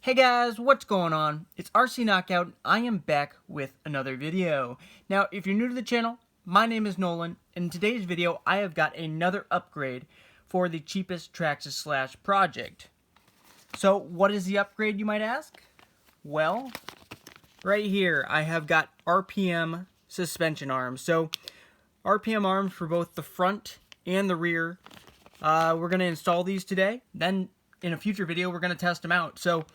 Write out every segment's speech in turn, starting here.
Hey guys, what's going on? It's RC Knockout. I am back with another video. Now, if you're new to the channel, my name is Nolan, and in today's video, I have got another upgrade for the Cheapest Traxxas Slash project. So, what is the upgrade, you might ask? Well, right here, I have got RPM suspension arms. So, RPM arms for both the front and the rear. We're going to install these today. Then, in a future video, we're going to test them out. So,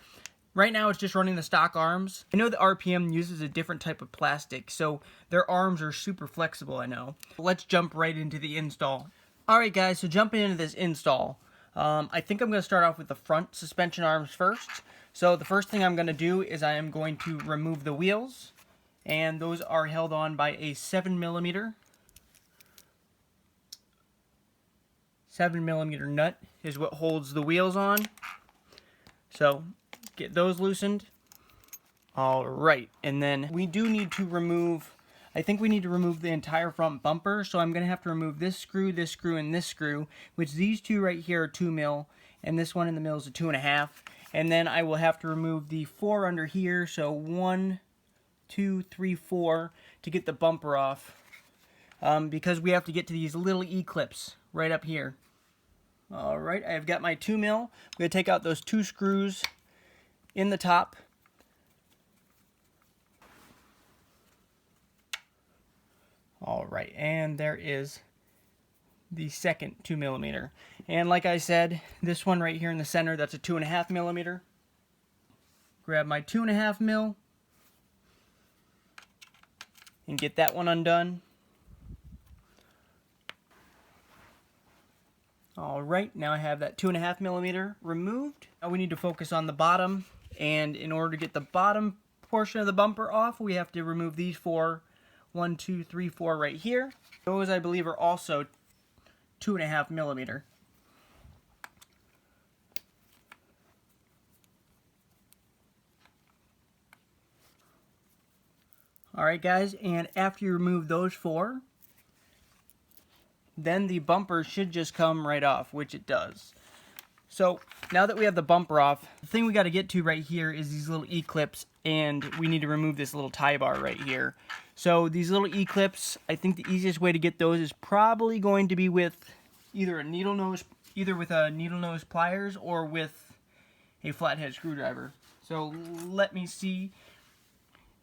right now, it's just running the stock arms. I know the RPM uses a different type of plastic, so their arms are super flexible, I know. Let's jump right into the install. Alright guys, so jumping into this install, I think I'm going to start off with the front suspension arms first. So the first thing I'm going to do is I am going to remove the wheels, and those are held on by a 7mm. 7mm nut is what holds the wheels on. So get those loosened. Alright, and then we do need to remove, I think we need to remove the entire front bumper, so I'm going to have to remove this screw, and this screw, which these two right here are 2mm, and this one in the middle is a 2.5, and then I will have to remove the 4 under here, so 1, 2, 3, 4, to get the bumper off, because we have to get to these little E-clips right up here. Alright, I've got my 2mm. I'm going to take out those 2 screws in the top. Alright, and there is the second 2mm. And like I said, this one right here in the center, that's a 2.5mm. Grab my 2.5mm and get that one undone. Alright, now I have that 2.5mm removed. Now we need to focus on the bottom, and in order to get the bottom portion of the bumper off, we have to remove these 4, 1, 2, 3, 4 right here. Those I believe are also 2.5mm. Alright guys, and after you remove those 4, then the bumper should just come right off, which it does. So, now that we have the bumper off, the thing we got to get to right here is these little E-clips, and we need to remove this little tie bar right here. So, these little E-clips, I think the easiest way to get those is probably going to be with either with a needle nose pliers or with a flathead screwdriver. So, let me see.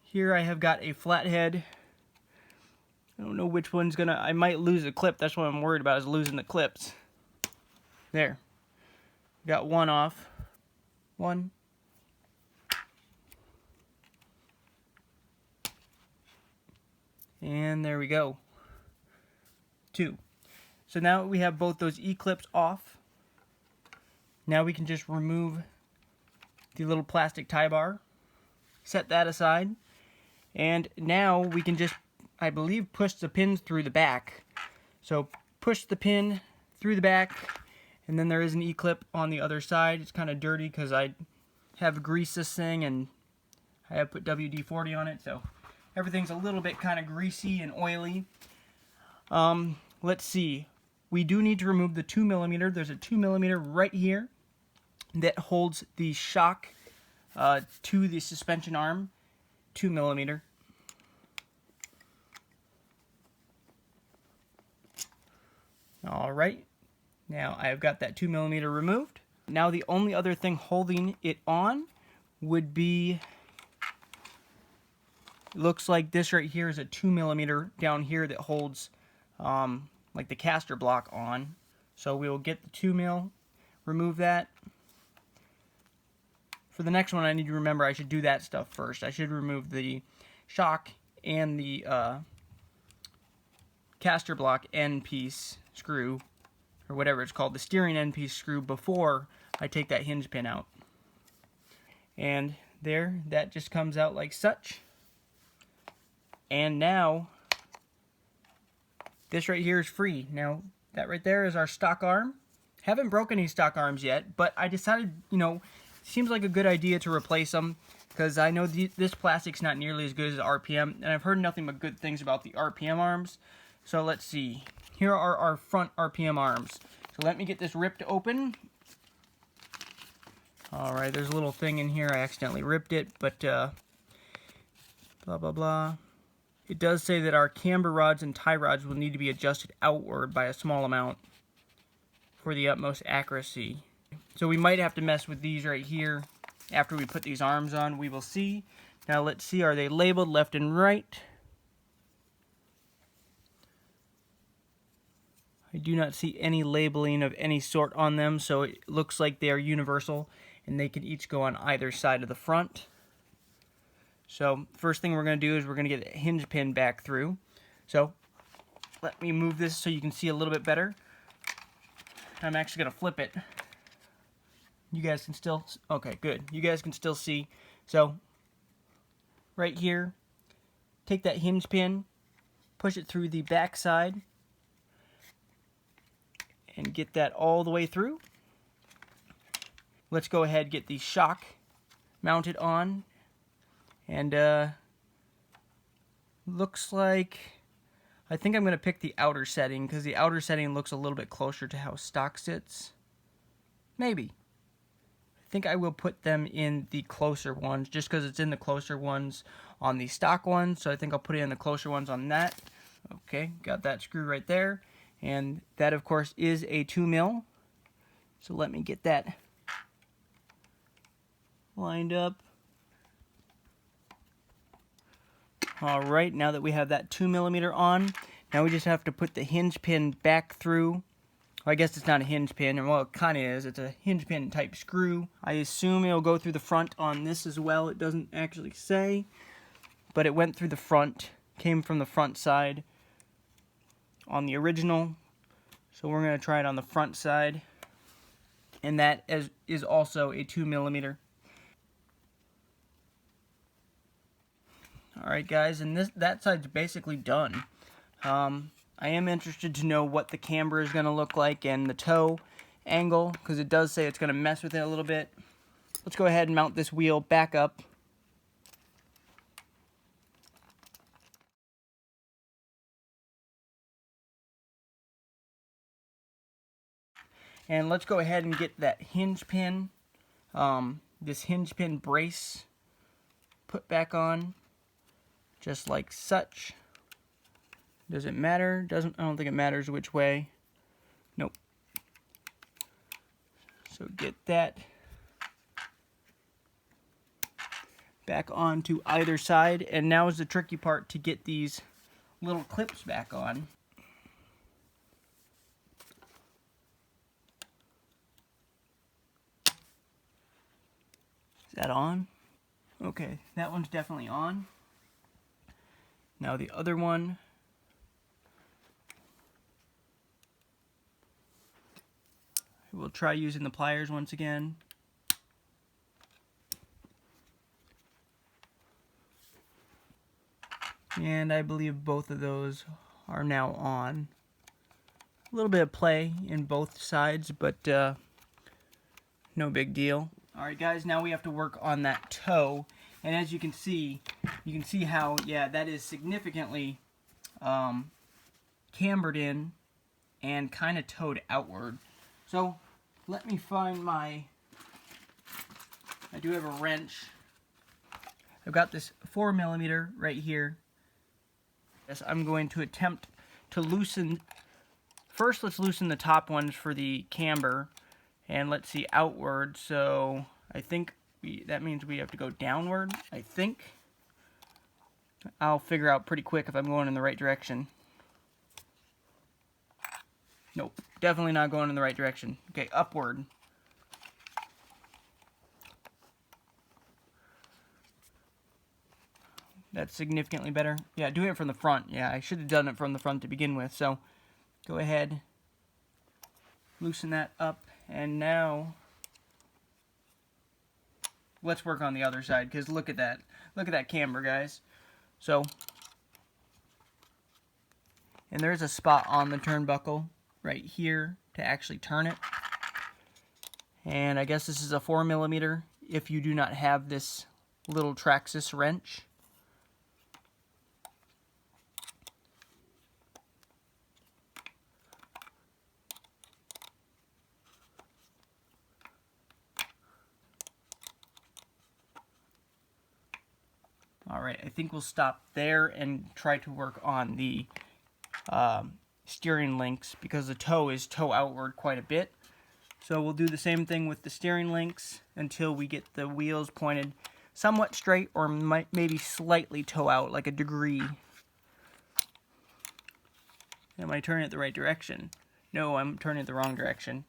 Here I have got a flathead. I don't know which one's gonna, I might lose a clip. That's what I'm worried about, is losing the clips. There. Got one off. One. And there we go. 2. So now we have both those E-clips off. Now we can just remove the little plastic tie bar. Set that aside. And now we can just, I believe, push the pins through the back. So push the pin through the back, and then there is an E-clip on the other side. It's kind of dirty because I have greased this thing and I have put WD-40 on it, so everything's a little bit kind of greasy and oily. Let's see. We do need to remove the 2mm. There's a 2mm right here that holds the shock to the suspension arm. 2mm. Alright, now I've got that 2mm removed. Now the only other thing holding it on would be, looks like this right here is a 2mm down here that holds like the caster block on. So we will get the 2mm, remove that. For the next one, I need to remember I should do that stuff first. I should remove the shock and the caster block end piece screw, or whatever it's called, the steering end piece screw, before I take that hinge pin out. And there, that just comes out like such. And now, this right here is free. Now, that right there is our stock arm. Haven't broken any stock arms yet, but I decided, seems like a good idea to replace them, because I know this plastic's not nearly as good as the RPM, and I've heard nothing but good things about the RPM arms. So let's see. Here are our front RPM arms. So let me get this ripped open. Alright, there's a little thing in here. I accidentally ripped it, but blah blah blah. It does say that our camber rods and tie rods will need to be adjusted outward by a small amount for the utmost accuracy. So we might have to mess with these right here after we put these arms on. We will see. Now let's see, are they labeled left and right? I do not see any labeling of any sort on them, so it looks like they are universal and they can each go on either side of the front. So first thing we're going to do is we're going to get a hinge pin back through. So let me move this so you can see a little bit better. I'm actually going to flip it. You guys can still, okay, good. You guys can still see. So right here, take that hinge pin, push it through the back side, and get that all the way through. Let's go ahead and get the shock mounted on. And looks like, I think I'm going to pick the outer setting because the outer setting looks a little bit closer to how stock sits. Maybe. I think I will put them in the closer ones just because it's in the closer ones on the stock ones. So I think I'll put it in the closer ones on that. Okay, got that screw right there. And that, of course, is a 2mm. So let me get that lined up. Alright, now that we have that 2mm on, now we just have to put the hinge pin back through. Well, I guess it's not a hinge pin, well, it kind of is. It's a hinge pin type screw. I assume it'll go through the front on this as well. It doesn't actually say, but it went through the front, came from the front side on the original. So we're going to try it on the front side. And that is also a 2mm. Alright guys, and that side's basically done. I am interested to know what the camber is going to look like and the toe angle, because it does say it's going to mess with it a little bit. Let's go ahead and mount this wheel back up. And let's go ahead and get that hinge pin, this hinge pin brace put back on, just like such. Does it matter? I don't think it matters which way. Nope. So get that back onto either side, and now is the tricky part to get these little clips back on. Is that on? Okay, that one's definitely on. Now the other one, we'll try using the pliers once again. And I believe both of those are now on. A little bit of play in both sides, but no big deal. Alright guys, now we have to work on that toe. And as you can see how, yeah, that is significantly cambered in and kind of towed outward. So let me find I do have a wrench. I've got this 4mm right here. Yes, I'm going to attempt to loosen. First, let's loosen the top ones for the camber. And let's see, outward. So I think that means we have to go downward, I think. I'll figure out pretty quick if I'm going in the right direction. Nope, definitely not going in the right direction. Okay, upward. That's significantly better. Yeah, doing it from the front. Yeah, I should have done it from the front to begin with. So go ahead, loosen that up, and now let's work on the other side, because look at that. Look at that camber, guys. So, and there's a spot on the turnbuckle right here to actually turn it. And I guess this is a 4mm if you do not have this little Traxxas wrench. Alright, I think we'll stop there and try to work on the steering links, because the toe is toe outward quite a bit. So we'll do the same thing with the steering links until we get the wheels pointed somewhat straight, or maybe slightly toe out, like a degree. Am I turning it the right direction? No, I'm turning it the wrong direction.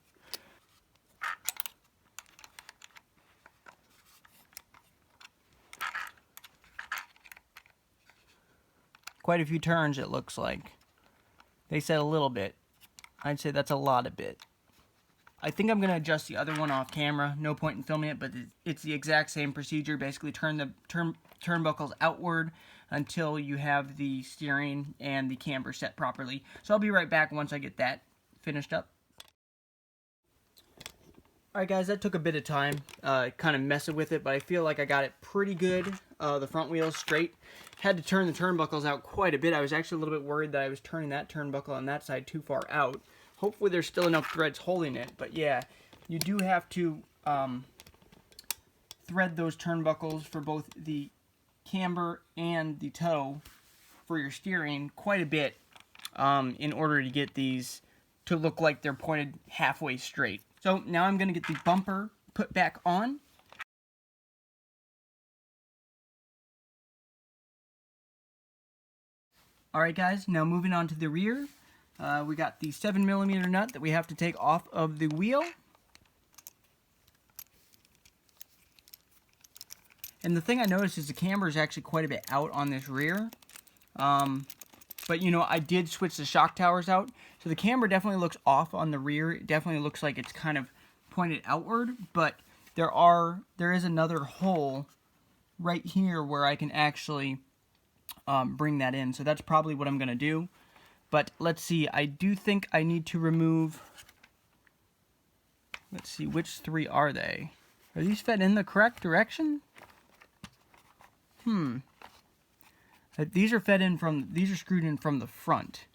Quite a few turns, it looks like. They said a little bit. I'd say that's a lot of bit. I think I'm going to adjust the other one off camera. No point in filming it, but it's the exact same procedure. Basically, turn the turnbuckles outward until you have the steering and the camber set properly. So I'll be right back once I get that finished up. Alright guys, that took a bit of time, kind of messing with it, but I feel like I got it pretty good. The front wheels straight. Had to turn the turnbuckles out quite a bit. I was actually a little bit worried that I was turning that turnbuckle on that side too far out. Hopefully there's still enough threads holding it, but yeah, you do have to thread those turnbuckles for both the camber and the toe for your steering quite a bit in order to get these to look like they're pointed halfway straight. So now I'm going to get the bumper put back on. Alright guys, now moving on to the rear. We got the 7mm nut that we have to take off of the wheel. And the thing I noticed is the camber is actually quite a bit out on this rear. But you know, I did switch the shock towers out. So the camber definitely looks off on the rear. It definitely looks like it's kind of pointed outward. But there is another hole right here where I can actually bring that in. So that's probably what I'm going to do. But let's see, I do think I need to remove, let's see, which three are they? Are these fed in the correct direction? These are fed in from, these are screwed in from the front.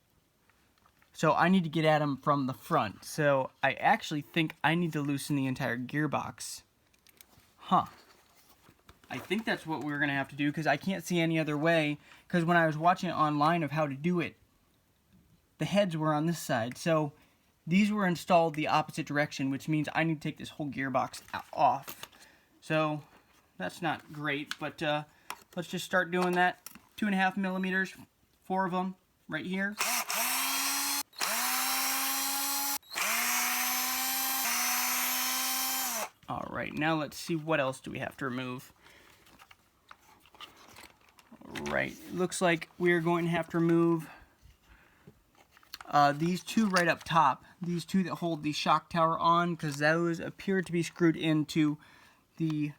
So I need to get at them from the front. So I actually think I need to loosen the entire gearbox. I think that's what we're going to have to do, because I can't see any other way. Because when I was watching it online of how to do it, the heads were on this side. So these were installed the opposite direction, which means I need to take this whole gearbox off. So that's not great, but let's just start doing that. 2.5mm, 4 of them right here. Alright, now let's see what else do we have to remove. Alright, looks like we're going to have to remove these two right up top. These two that hold the shock tower on, because those appear to be screwed into the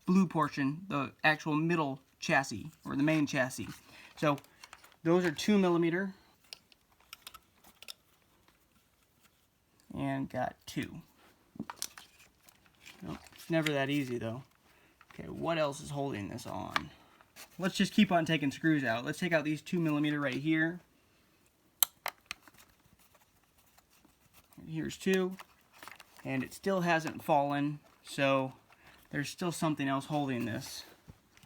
blue portion, the actual middle chassis, or the main chassis. So those are 2mm. And got 2. Nope, it's never that easy though. Okay, what else is holding this on? Let's just keep on taking screws out. Let's take out these 2mm right here. Here's 2. And it still hasn't fallen, so there's still something else holding this.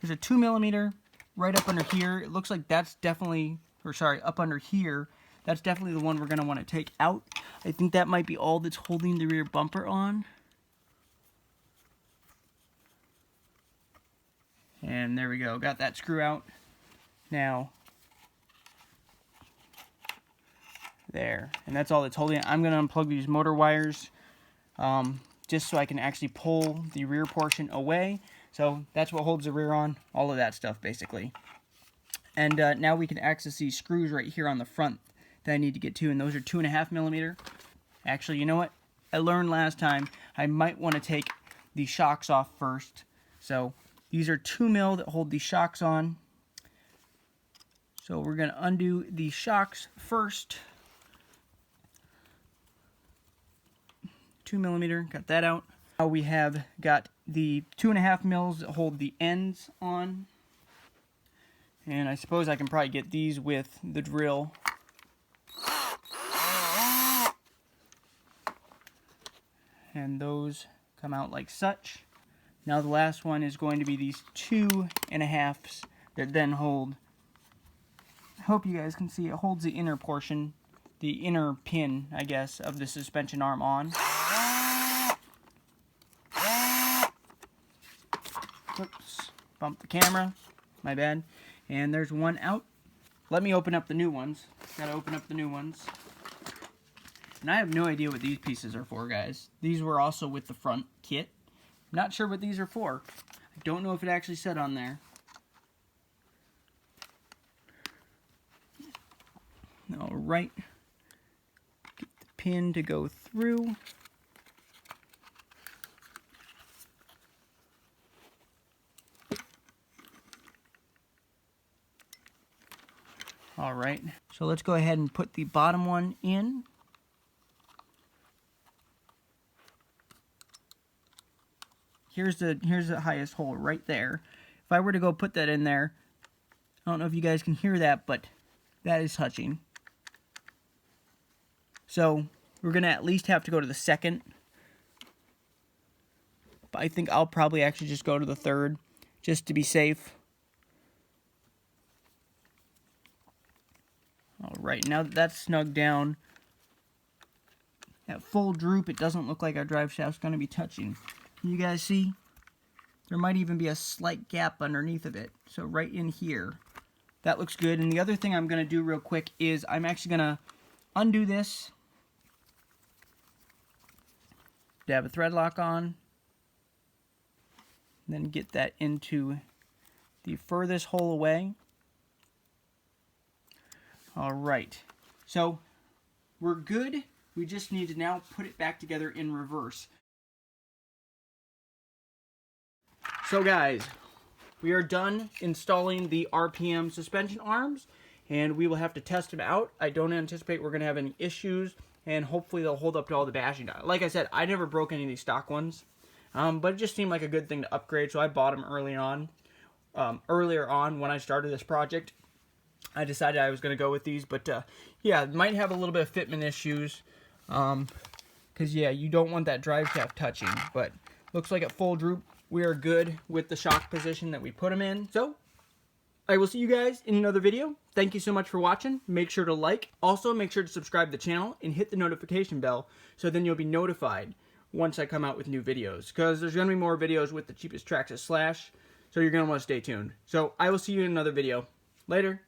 There's a 2mm right up under here. It looks like that's definitely, or sorry, up under here. That's definitely the one we're going to want to take out. I think that might be all that's holding the rear bumper on. And there we go, got that screw out. Now, there, and that's all that's holding it. I'm going to unplug these motor wires just so I can actually pull the rear portion away. So that's what holds the rear on, all of that stuff basically. And now we can access these screws right here on the front that I need to get to, and those are 2.5mm. Actually, you know what? I learned last time I might want to take the shocks off first. So these are 2mm that hold the shocks on. So we're going to undo the shocks first. 2mm, got that out. Now we have got the 2.5mm that hold the ends on. And I suppose I can probably get these with the drill. And those come out like such. Now the last one is going to be these 2.5 that then hold, I hope you guys can see, it holds the inner portion, the inner pin, I guess, of the suspension arm on. Oops, bumped the camera, my bad. And there's one out. Let me open up the new ones. Gotta open up the new ones. And I have no idea what these pieces are for, guys. These were also with the front kit. Not sure what these are for. I don't know if it actually said on there. Alright. Get the pin to go through. Alright, so let's go ahead and put the bottom one in. Here's the highest hole right there. If I were to go put that in there, I don't know if you guys can hear that, but that is touching. So we're going to at least have to go to the second. But I think I'll probably actually just go to the third, just to be safe. Alright, now that that's snugged down, at full droop, it doesn't look like our drive shaft's going to be touching. Can you guys see? There might even be a slight gap underneath of it. So right in here. That looks good. And the other thing I'm going to do real quick is I'm actually going to undo this. Dab a thread lock on. Then get that into the furthest hole away. Alright, so we're good. We just need to now put it back together in reverse. So guys, we are done installing the RPM suspension arms, and we will have to test them out. I don't anticipate we're going to have any issues, and hopefully they'll hold up to all the bashing. Like I said, I never broke any of these stock ones, but it just seemed like a good thing to upgrade, so I bought them earlier on when I started this project. I decided I was going to go with these, but yeah, might have a little bit of fitment issues, because yeah, you don't want that drive shaft touching, but looks like at full droop, we are good with the shock position that we put them in. So, I will see you guys in another video. Thank you so much for watching. Make sure to like. Also, make sure to subscribe to the channel and hit the notification bell, so then you'll be notified once I come out with new videos, because there's going to be more videos with the Cheapest Traxxas Slash, so you're going to want to stay tuned. So, I will see you in another video. Later.